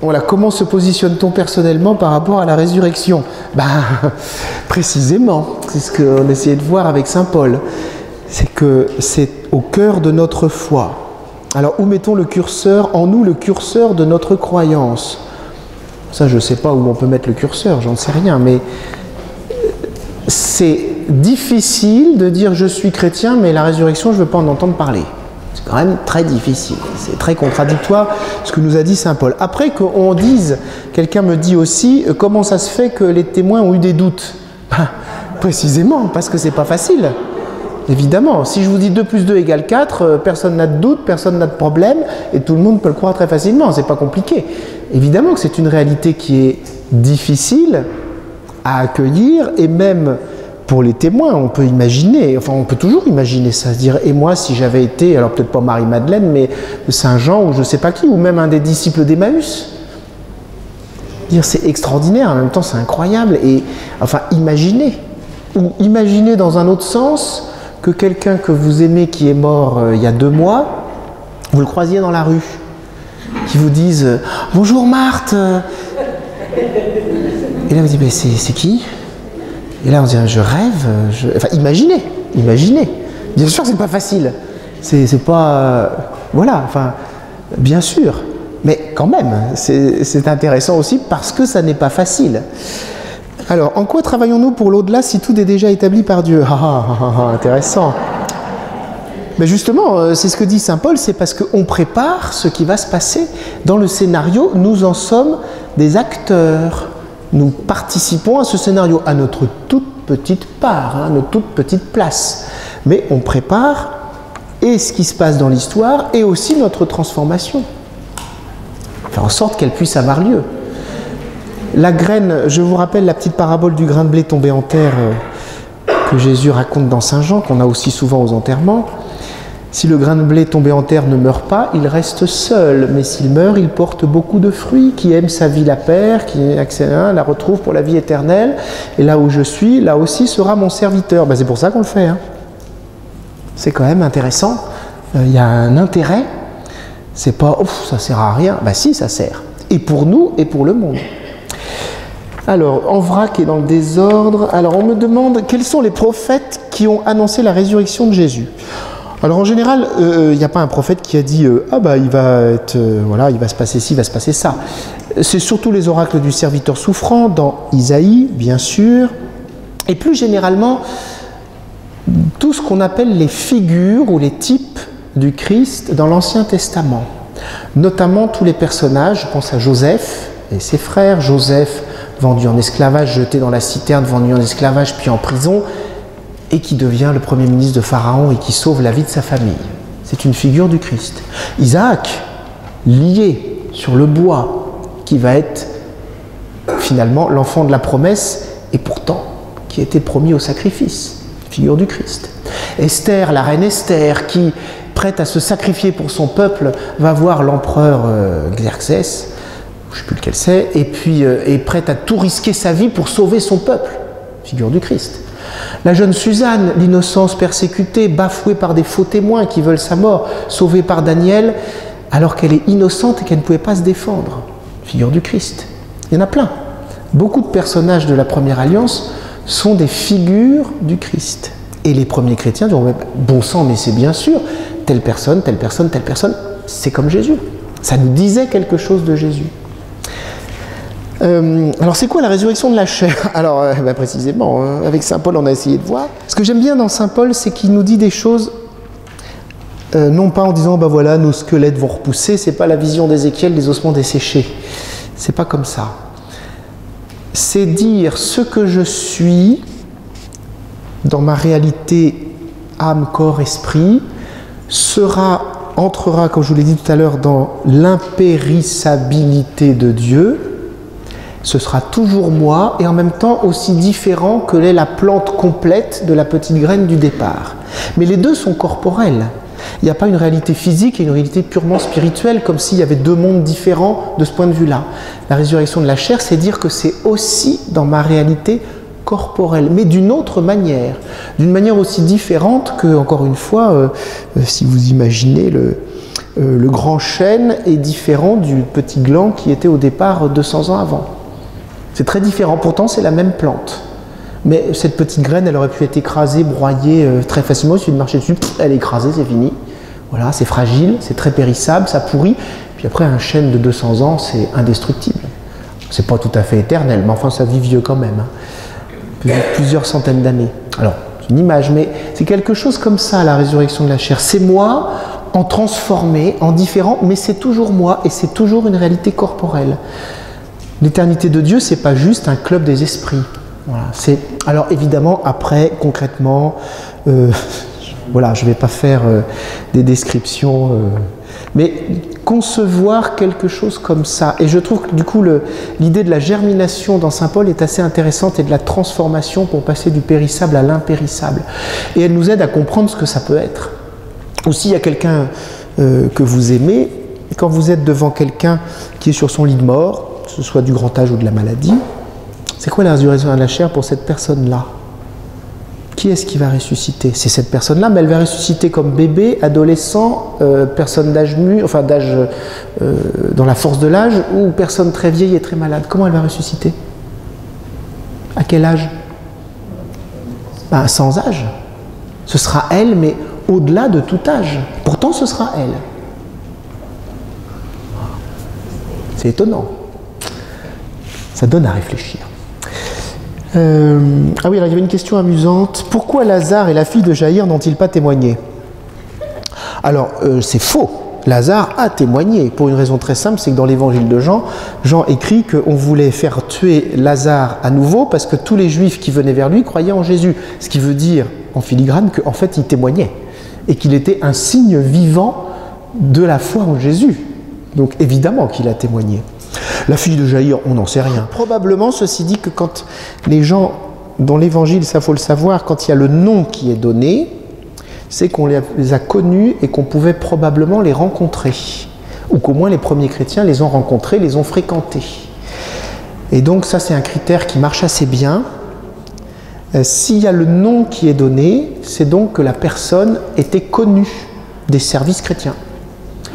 Voilà, comment se positionne-t-on personnellement par rapport à la résurrection? Précisément, c'est ce qu'on essayait de voir avec saint Paul. C'est que c'est au cœur de notre foi. Alors, où mettons le curseur? En nous, le curseur de notre croyance. Ça, je ne sais pas où on peut mettre le curseur, j'en sais rien, mais c'est difficile de dire je suis chrétien, mais la résurrection, je ne veux pas en entendre parler. C'est quand même très difficile, c'est très contradictoire ce que nous a dit saint Paul. Après qu'on dise, quelqu'un me dit aussi, comment ça se fait que les témoins ont eu des doutes? Précisément, parce que c'est pas facile. Évidemment, si je vous dis 2 plus 2 égale 4, personne n'a de doute, personne n'a de problème, et tout le monde peut le croire très facilement, c'est pas compliqué. Évidemment que c'est une réalité qui est difficile à accueillir, et même pour les témoins, on peut imaginer, enfin on peut toujours imaginer ça, se dire, et moi si j'avais été, alors peut-être pas Marie-Madeleine, mais Saint Jean ou je sais pas qui, ou même un des disciples d'Emmaüs, dire c'est extraordinaire, en même temps c'est incroyable, et enfin imaginez, ou imaginez dans un autre sens que quelqu'un que vous aimez qui est mort il y a 2 mois, vous le croisiez dans la rue, qui vous dise « Bonjour Marthe !» Et là vous dites « Mais c'est qui ?» Et là on dit « Je rêve !» Enfin imaginez. Bien sûr que c'est pas facile. C'est pas... voilà, enfin, bien sûr. Mais quand même, c'est intéressant aussi parce que ça n'est pas facile. Alors, en quoi travaillons-nous pour l'au-delà si tout est déjà établi par Dieu? Intéressant. Mais justement, c'est ce que dit saint Paul, c'est parce qu'on prépare ce qui va se passer. Dans le scénario, nous en sommes des acteurs. Nous participons à ce scénario, à notre toute petite part, à notre toute petite place. Mais on prépare et ce qui se passe dans l'histoire et aussi notre transformation. Faire en sorte qu'elle puisse avoir lieu. La graine, je vous rappelle la petite parabole du grain de blé tombé en terre que Jésus raconte dans Saint Jean, qu'on a aussi souvent aux enterrements. Si le grain de blé tombé en terre ne meurt pas, il reste seul, mais s'il meurt, il porte beaucoup de fruits. Qui aime sa vie la perd, qui la retrouve pour la vie éternelle. Et là où je suis, là aussi sera mon serviteur. C'est pour ça qu'on le fait. C'est quand même intéressant. Il y a un intérêt. C'est pas « ouf, ça sert à rien ». Si, ça sert. Et pour nous, et pour le monde. Alors, en vrac et dans le désordre, alors on me demande quels sont les prophètes qui ont annoncé la résurrection de Jésus. Alors en général, il n'y a pas un prophète qui a dit il va être voilà, il va se passer ci, il va se passer ça. C'est surtout les oracles du serviteur souffrant dans Isaïe, bien sûr, et plus généralement tout ce qu'on appelle les figures ou les types du Christ dans l'Ancien Testament. Notamment tous les personnages, je pense à Joseph et ses frères, Joseph vendu en esclavage, jeté dans la citerne, vendu en esclavage, puis en prison, et qui devient le premier ministre de Pharaon et qui sauve la vie de sa famille. C'est une figure du Christ. Isaac, lié sur le bois, qui va être finalement l'enfant de la promesse, et pourtant qui a été promis au sacrifice. Figure du Christ. Esther, la reine Esther, qui, prête à se sacrifier pour son peuple, va voir l'empereur Xerxès, je ne sais plus lequel c'est, et puis est prête à tout risquer sa vie pour sauver son peuple. Figure du Christ. La jeune Suzanne, l'innocence persécutée, bafouée par des faux témoins qui veulent sa mort, sauvée par Daniel, alors qu'elle est innocente et qu'elle ne pouvait pas se défendre. Figure du Christ. Il y en a plein. Beaucoup de personnages de la Première Alliance sont des figures du Christ. Et les premiers chrétiens diront, bon sang, mais c'est bien sûr, telle personne, c'est comme Jésus. Ça nous disait quelque chose de Jésus. Alors c'est quoi la résurrection de la chair? Alors précisément, avec saint Paul on a essayé de voir. Ce que j'aime bien dans saint Paul, c'est qu'il nous dit des choses, non pas en disant voilà, nos squelettes vont repousser, c'est pas la vision d'Ézéchiel des ossements desséchés. C'est pas comme ça. C'est dire ce que je suis dans ma réalité âme, corps, esprit, entrera, comme je vous l'ai dit tout à l'heure, dans l'impérissabilité de Dieu. Ce sera toujours moi et en même temps aussi différent que l'est la plante complète de la petite graine du départ. Mais les deux sont corporels. Il n'y a pas une réalité physique et une réalité purement spirituelle, comme s'il y avait 2 mondes différents de ce point de vue-là. La résurrection de la chair, c'est dire que c'est aussi dans ma réalité corporelle, mais d'une autre manière. D'une manière aussi différente que, encore une fois, si vous imaginez le grand chêne est différent du petit gland qui était au départ 200 ans avant. C'est très différent, pourtant c'est la même plante. Mais cette petite graine, elle aurait pu être écrasée, broyée très facilement. Il suffit de marcher dessus, elle est écrasée, c'est fini. Voilà, c'est fragile, c'est très périssable, ça pourrit. Puis après, un chêne de 200 ans, c'est indestructible. C'est pas tout à fait éternel, mais enfin, ça vit vieux quand même. Hein. Plusieurs centaines d'années. Alors, c'est une image, mais c'est quelque chose comme ça, la résurrection de la chair. C'est moi en transformé, en différent, mais c'est toujours moi et c'est toujours une réalité corporelle. L'éternité de Dieu, c'est pas juste un club des esprits. Voilà, alors évidemment, après, concrètement, voilà, je ne vais pas faire des descriptions, mais concevoir quelque chose comme ça. Et je trouve que du coup, l'idée de la germination dans Saint Paul est assez intéressante et de la transformation pour passer du périssable à l'impérissable. Et elle nous aide à comprendre ce que ça peut être. Ou s'il y a quelqu'un que vous aimez, quand vous êtes devant quelqu'un qui est sur son lit de mort, que ce soit du grand âge ou de la maladie, c'est quoi la résurrection de la chair pour cette personne-là? Qui est-ce qui va ressusciter? C'est cette personne-là, mais elle va ressusciter comme bébé, adolescent, personne d'âge mûr, enfin d'âge dans la force de l'âge, ou personne très vieille et très malade. Comment elle va ressusciter? À quel âge? Ben, sans âge. Ce sera elle, mais au-delà de tout âge. Pourtant, ce sera elle. C'est étonnant. Ça donne à réfléchir. Ah oui, alors il y avait une question amusante. Pourquoi Lazare et la fille de Jaïr n'ont-ils pas témoigné? Alors, c'est faux. Lazare a témoigné, pour une raison très simple, c'est que dans l'évangile de Jean, Jean écrit qu'on voulait faire tuer Lazare à nouveau parce que tous les Juifs qui venaient vers lui croyaient en Jésus. Ce qui veut dire, en filigrane, qu'en fait il témoignait et qu'il était un signe vivant de la foi en Jésus. Donc évidemment qu'il a témoigné. La fille de Jaïr, on n'en sait rien. Probablement, ceci dit, que quand les gens, dans l'évangile, ça faut le savoir, quand il y a le nom qui est donné, c'est qu'on les a connus et qu'on pouvait probablement les rencontrer. Ou qu'au moins les premiers chrétiens les ont rencontrés, les ont fréquentés. Et donc ça, c'est un critère qui marche assez bien. S'il y a le nom qui est donné, c'est donc que la personne était connue des services chrétiens.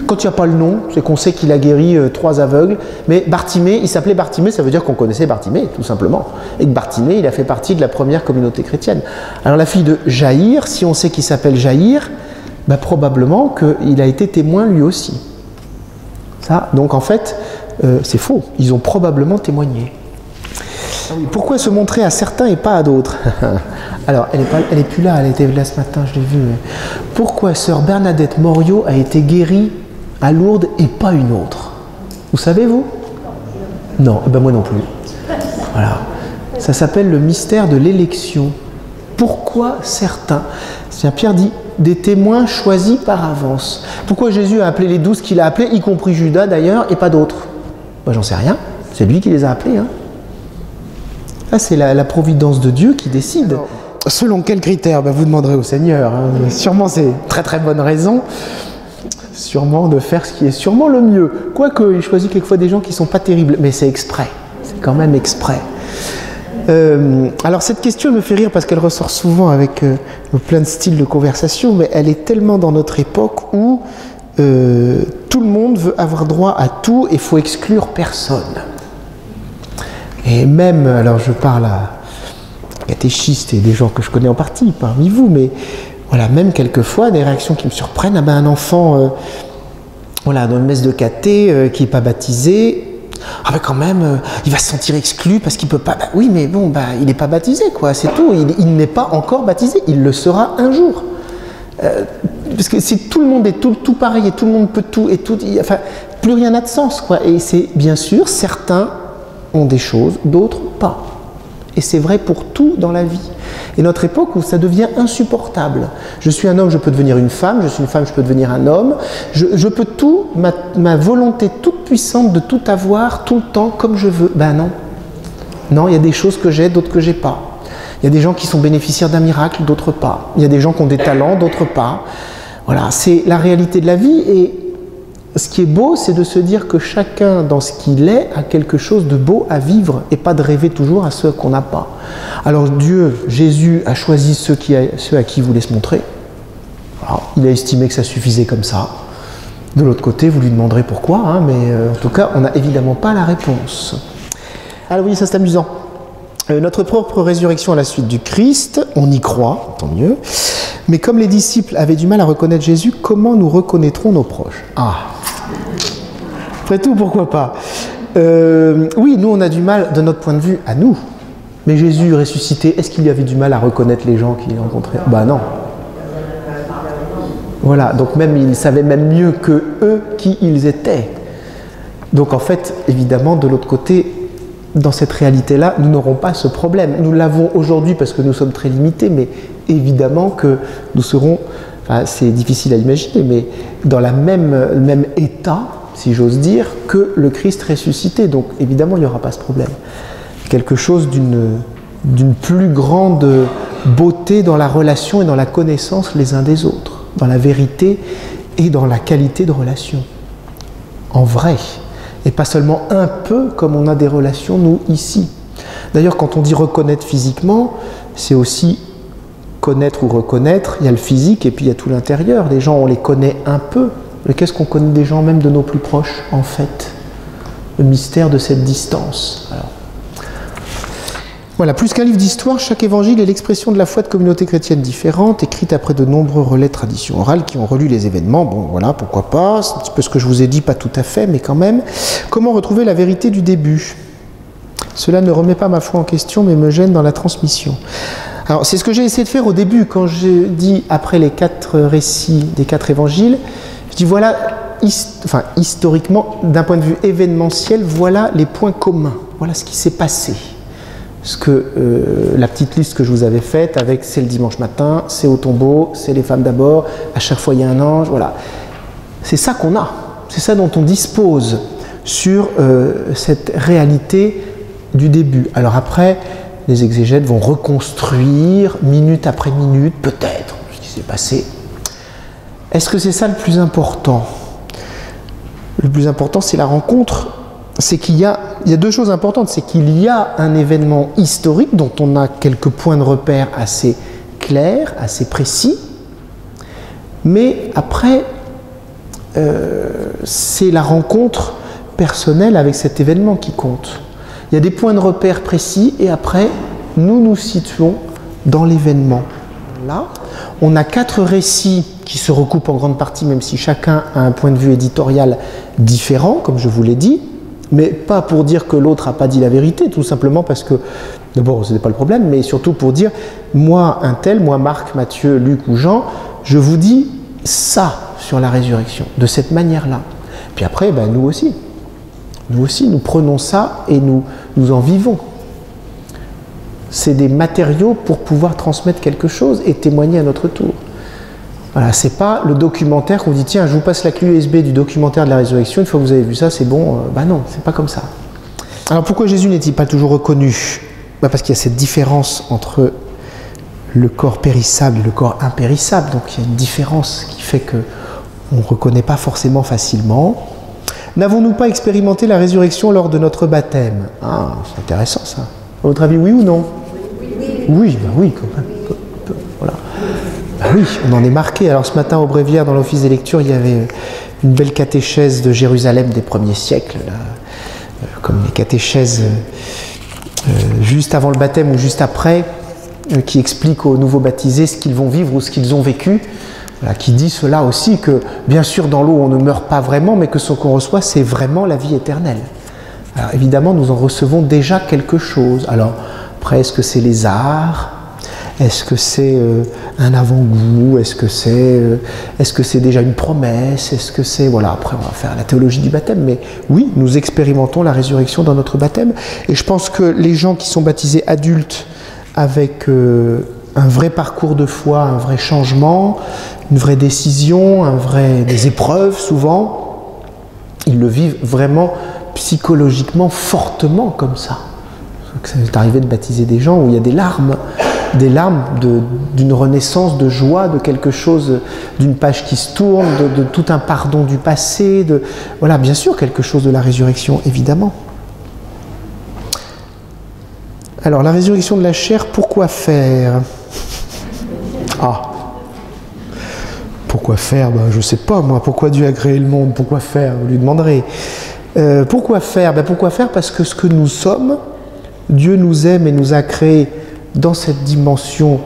Quand il n'y a pas le nom, c'est qu'on sait qu'il a guéri 3 aveugles, mais Bartimée, il s'appelait Bartimée, ça veut dire qu'on connaissait Bartimée, tout simplement. Et que Bartimée, il a fait partie de la première communauté chrétienne. Alors la fille de Jaïr, si on sait qu'il s'appelle Jaïr, bah, probablement qu'il a été témoin lui aussi. Ça, donc en fait, c'est faux, ils ont probablement témoigné. Pourquoi se montrer à certains et pas à d'autres? Alors, elle est plus là, elle était là ce matin, je l'ai vue. Pourquoi sœur Bernadette Moriot a été guérie à Lourdes et pas une autre? Vous savez, vous? Non, ben moi non plus. Voilà. Ça s'appelle le mystère de l'élection. Pourquoi certains? Saint Pierre dit des témoins choisis par avance. Pourquoi Jésus a appelé les 12 qu'il a appelés, y compris Judas d'ailleurs, et pas d'autres? Ben, j'en sais rien. C'est lui qui les a appelés. Hein. Là, c'est la providence de Dieu qui décide. Alors, selon quels critères? Ben, vous demanderez au Seigneur. Hein. Sûrement, c'est très très bonne raison. Sûrement de faire ce qui est sûrement le mieux. Quoique, il choisit quelquefois des gens qui ne sont pas terribles. Mais c'est exprès. C'est quand même exprès. Alors, cette question me fait rire parce qu'elle ressort souvent avec plein de styles de conversation, mais elle est tellement dans notre époque où tout le monde veut avoir droit à tout et il faut exclure personne. Et même, alors je parle à catéchistes et des gens que je connais en partie parmi vous, mais voilà, même quelquefois des réactions qui me surprennent. Ah ben, un enfant, voilà, dans une messe de caté qui n'est pas baptisé, ah ben quand même, il va se sentir exclu parce qu'il ne peut pas. Bah, oui, mais bon, bah, il n'est pas baptisé, quoi, c'est tout. Il n'est pas encore baptisé, il le sera un jour. Parce que si tout le monde est tout pareil et tout le monde peut tout et tout, enfin, plus rien n'a de sens, quoi. Et c'est bien sûr, certains ont des choses, d'autres pas. Et c'est vrai pour tout dans la vie. Et notre époque où ça devient insupportable. Je suis un homme, je peux devenir une femme, je suis une femme, je peux devenir un homme. Je peux tout, ma volonté toute puissante de tout avoir, tout le temps, comme je veux. Ben non. Non, il y a des choses que j'ai, d'autres que j'ai pas. Il y a des gens qui sont bénéficiaires d'un miracle, d'autres pas. Il y a des gens qui ont des talents, d'autres pas. Voilà, c'est la réalité de la vie. Et ce qui est beau, c'est de se dire que chacun, dans ce qu'il est, a quelque chose de beau à vivre et pas de rêver toujours à ceux qu'on n'a pas. Alors Dieu, Jésus, a choisi ceux à qui il voulait se montrer. Alors, il a estimé que ça suffisait comme ça. De l'autre côté, vous lui demanderez pourquoi, hein, mais en tout cas, on n'a évidemment pas la réponse. Alors oui, ça c'est amusant. Notre propre résurrection à la suite du Christ, on y croit, tant mieux. Mais comme les disciples avaient du mal à reconnaître Jésus, comment nous reconnaîtrons nos proches? Ah, après tout, pourquoi pas? Oui, nous on a du mal, de notre point de vue, à nous. Mais Jésus ressuscité, est-ce qu'il y avait du mal à reconnaître les gens qu'il rencontrait? Bah non. Voilà, donc même il savait même mieux que eux qui ils étaient. Donc en fait, évidemment, de l'autre côté, dans cette réalité-là, nous n'aurons pas ce problème. Nous l'avons aujourd'hui parce que nous sommes très limités, mais évidemment que nous serons, enfin, c'est difficile à imaginer, mais dans le même état, si j'ose dire, que le Christ ressuscité. Donc évidemment, il n'y aura pas ce problème. Quelque chose d'une plus grande beauté dans la relation et dans la connaissance les uns des autres, dans la vérité et dans la qualité de relation. En vrai. Et pas seulement un peu comme on a des relations, nous, ici. D'ailleurs, quand on dit reconnaître physiquement, c'est aussi connaître ou reconnaître. Il y a le physique et puis il y a tout l'intérieur. Les gens, on les connaît un peu. Mais qu'est-ce qu'on connaît des gens, même de nos plus proches, en fait? Le mystère de cette distance. Alors, voilà, plus qu'un livre d'histoire, chaque évangile est l'expression de la foi de communautés chrétiennes différentes, écrites après de nombreux relais de traditions orales qui ont relu les événements. Bon, voilà, pourquoi pas, c'est un petit peu ce que je vous ai dit, pas tout à fait, mais quand même. Comment retrouver la vérité du début? Cela ne remet pas ma foi en question, mais me gêne dans la transmission. Alors, c'est ce que j'ai essayé de faire au début, quand je dis, après les 4 récits des 4 évangiles, je dis, voilà, historiquement, d'un point de vue événementiel, voilà les points communs, voilà ce qui s'est passé. La petite liste que je vous avais faite avec c'est le dimanche matin, c'est au tombeau, c'est les femmes d'abord, à chaque fois il y a un ange, voilà. C'est ça qu'on a, c'est ça dont on dispose sur cette réalité du début. Alors après, les exégètes vont reconstruire minute après minute, peut-être, ce qui s'est passé. Est-ce que c'est ça le plus important? Le plus important, c'est la rencontre. C'est qu'il y a 2 choses importantes. C'est qu'il y a un événement historique dont on a quelques points de repère assez clairs, assez précis. Mais après, c'est la rencontre personnelle avec cet événement qui compte. Il y a des points de repère précis et après, nous nous situons dans l'événement. Là, on a 4 récits qui se recoupent en grande partie, même si chacun a un point de vue éditorial différent, comme je vous l'ai dit. Mais pas pour dire que l'autre n'a pas dit la vérité, tout simplement parce que, d'abord, ce n'est pas le problème, mais surtout pour dire, moi, un tel, moi, Marc, Matthieu, Luc ou Jean, je vous dis ça sur la résurrection, de cette manière-là. Puis après, ben, nous aussi, nous prenons ça et nous en vivons. C'est des matériaux pour pouvoir transmettre quelque chose et témoigner à notre tour. Voilà, c'est pas le documentaire qu'on dit tiens, je vous passe la clé USB du documentaire de la résurrection, une fois que vous avez vu ça, c'est bon. Bah non, c'est pas comme ça. Alors pourquoi Jésus n'est-il pas toujours reconnu? Bah parce qu'il y a cette différence entre le corps périssable et le corps impérissable. Donc il y a une différence qui fait que on ne reconnaît pas forcément facilement. N'avons-nous pas expérimenté la résurrection lors de notre baptême? Ah, c'est intéressant ça. À votre avis, oui ou non? Oui, bah oui, quand même. Voilà. Ben oui, on en est marqué. Alors ce matin au bréviaire, dans l'office des lectures, il y avait une belle catéchèse de Jérusalem des premiers siècles, là, comme les catéchèses juste avant le baptême ou juste après, qui expliquent aux nouveaux baptisés ce qu'ils vont vivre ou ce qu'ils ont vécu, voilà, qui dit cela aussi, que bien sûr dans l'eau on ne meurt pas vraiment, mais que ce qu'on reçoit c'est vraiment la vie éternelle. Alors évidemment nous en recevons déjà quelque chose. Alors après, est-ce que c'est les arts? Est-ce que c'est un avant-goût? Est-ce que c'est déjà une promesse? Est-ce que c'est... Voilà, après on va faire la théologie du baptême, mais oui, nous expérimentons la résurrection dans notre baptême. Et je pense que les gens qui sont baptisés adultes avec un vrai parcours de foi, un vrai changement, une vraie décision, des épreuves souvent, ils le vivent vraiment psychologiquement fortement comme ça. C'est arrivé de baptiser des gens où il y a des larmes d'une renaissance, de joie, de quelque chose, d'une page qui se tourne, de tout un pardon du passé, voilà, bien sûr, quelque chose de la résurrection, évidemment. Alors, la résurrection de la chair, pourquoi faire? Ah, Pourquoi faire? Je ne sais pas, moi. Pourquoi Dieu a créé le monde? Pourquoi faire? Vous lui demanderez. Pourquoi faire? Pourquoi faire? Parce que ce que nous sommes, Dieu nous aime et nous a créés dans cette dimension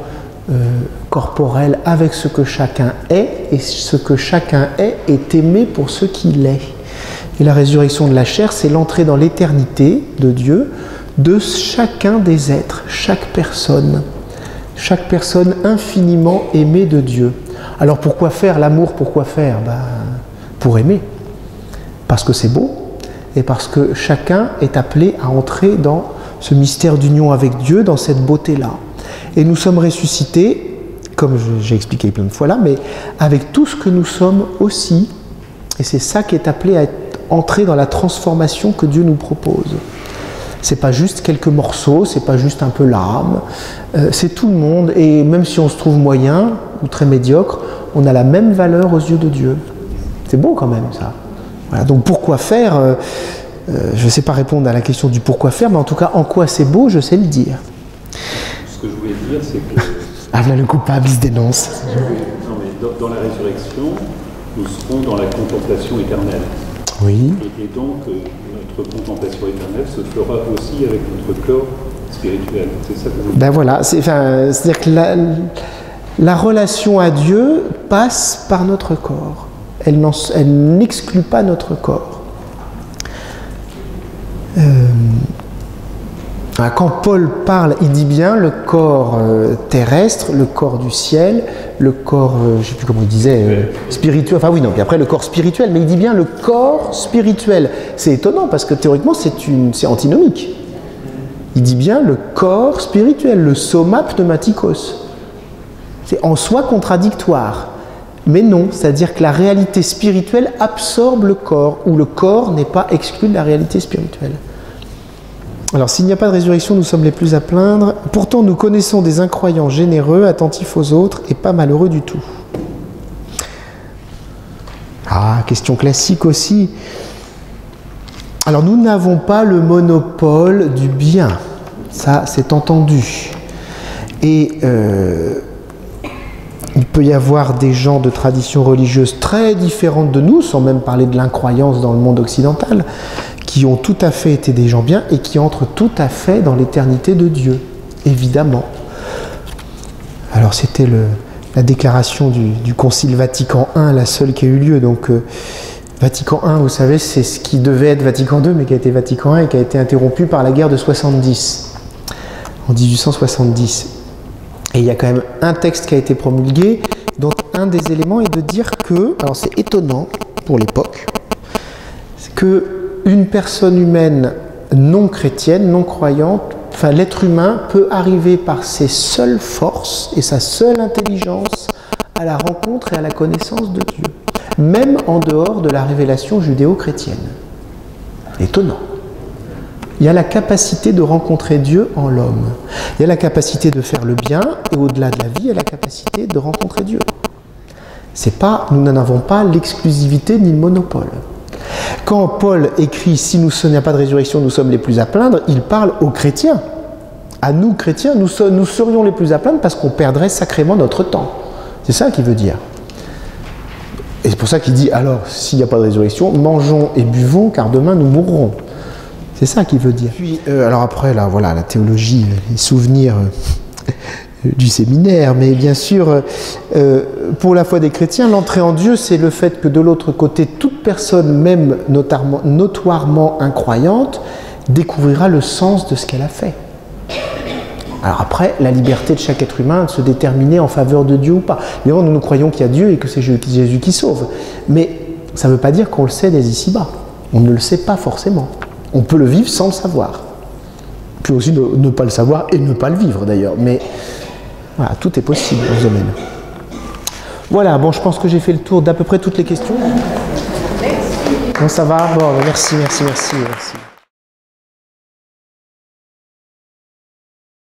corporelle avec ce que chacun est, et ce que chacun est aimé pour ce qu'il est. Et la résurrection de la chair, c'est l'entrée dans l'éternité de Dieu, de chacun des êtres, chaque personne infiniment aimée de Dieu. Alors pourquoi faire l'amour? Pourquoi faire? Pour aimer, parce que c'est beau, et parce que chacun est appelé à entrer dans ce mystère d'union avec Dieu, dans cette beauté-là. Et nous sommes ressuscités, comme j'ai expliqué plein de fois là, mais avec tout ce que nous sommes aussi, et c'est ça qui est appelé à entrer dans la transformation que Dieu nous propose. C'est pas juste quelques morceaux, c'est pas juste un peu l'âme, c'est tout le monde, et même si on se trouve moyen ou très médiocre, on a la même valeur aux yeux de Dieu. C'est beau quand même ça. Voilà, donc pourquoi faire? Je ne sais pas répondre à la question du pourquoi faire, mais en tout cas en quoi c'est beau, je sais le dire. Ce que je voulais dire, c'est que... Ah là, le coupable, il se dénonce. Non, mais dans la résurrection, nous serons dans la contemplation éternelle. Oui. Et donc, notre contemplation éternelle se fera aussi avec notre corps spirituel. C'est ça que vous dites. Voilà, c'est-à-dire que la relation à Dieu passe par notre corps. Elle n'exclut pas notre corps. Quand Paul parle, il dit bien le corps terrestre, le corps du ciel, le corps, je ne sais plus comment il disait, spirituel, enfin oui, non, puis après le corps spirituel, mais il dit bien le corps spirituel. C'est étonnant parce que théoriquement c'est antinomique. Il dit bien le corps spirituel, le soma pneumatikos. C'est en soi contradictoire. Mais non, c'est-à-dire que la réalité spirituelle absorbe le corps, ou le corps n'est pas exclu de la réalité spirituelle. Alors, s'il n'y a pas de résurrection, nous sommes les plus à plaindre. Pourtant, nous connaissons des incroyants généreux, attentifs aux autres, et pas malheureux du tout. Ah, question classique aussi. Alors, nous n'avons pas le monopole du bien. Ça, c'est entendu. Et il peut y avoir des gens de traditions religieuses très différentes de nous, sans même parler de l'incroyance dans le monde occidental, qui ont tout à fait été des gens bien et qui entrent tout à fait dans l'éternité de Dieu, évidemment. Alors c'était la déclaration du Concile Vatican I, la seule qui a eu lieu. Donc Vatican I, vous savez, c'est ce qui devait être Vatican II, mais qui a été Vatican I et qui a été interrompu par la guerre de 70, en 1870. Et il y a quand même un texte qui a été promulgué, dont un des éléments est de dire que, alors c'est étonnant pour l'époque, c'est que une personne humaine non chrétienne, non croyante, enfin l'être humain peut arriver par ses seules forces et sa seule intelligence à la rencontre et à la connaissance de Dieu, même en dehors de la révélation judéo-chrétienne. Étonnant. Il y a la capacité de rencontrer Dieu en l'homme. Il y a la capacité de faire le bien, et au-delà de la vie, il y a la capacité de rencontrer Dieu. Nous n'en avons pas l'exclusivité ni le monopole. Quand Paul écrit « Si il n'y a pas de résurrection, nous sommes les plus à plaindre », il parle aux chrétiens. À nous, chrétiens, nous serions les plus à plaindre parce qu'on perdrait sacrément notre temps. C'est ça qu'il veut dire. Et c'est pour ça qu'il dit « Alors, s'il n'y a pas de résurrection, mangeons et buvons, car demain nous mourrons. » C'est ça qu'il veut dire. Puis, alors après, là, voilà, la théologie, les souvenirs du séminaire, mais bien sûr, pour la foi des chrétiens, l'entrée en Dieu, c'est le fait que de l'autre côté, toute personne, même notoirement incroyante, découvrira le sens de ce qu'elle a fait. Alors après, la liberté de chaque être humain de se déterminer en faveur de Dieu ou pas. Évidemment, nous croyons qu'il y a Dieu et que c'est Jésus qui sauve. Mais ça ne veut pas dire qu'on le sait dès ici-bas. On ne le sait pas forcément. On peut le vivre sans le savoir. Puis aussi ne pas le savoir et ne pas le vivre d'ailleurs. Mais voilà, tout est possible dans ce domaine. Voilà, bon, je pense que j'ai fait le tour d'à peu près toutes les questions. Bon, ça va? Bon, merci.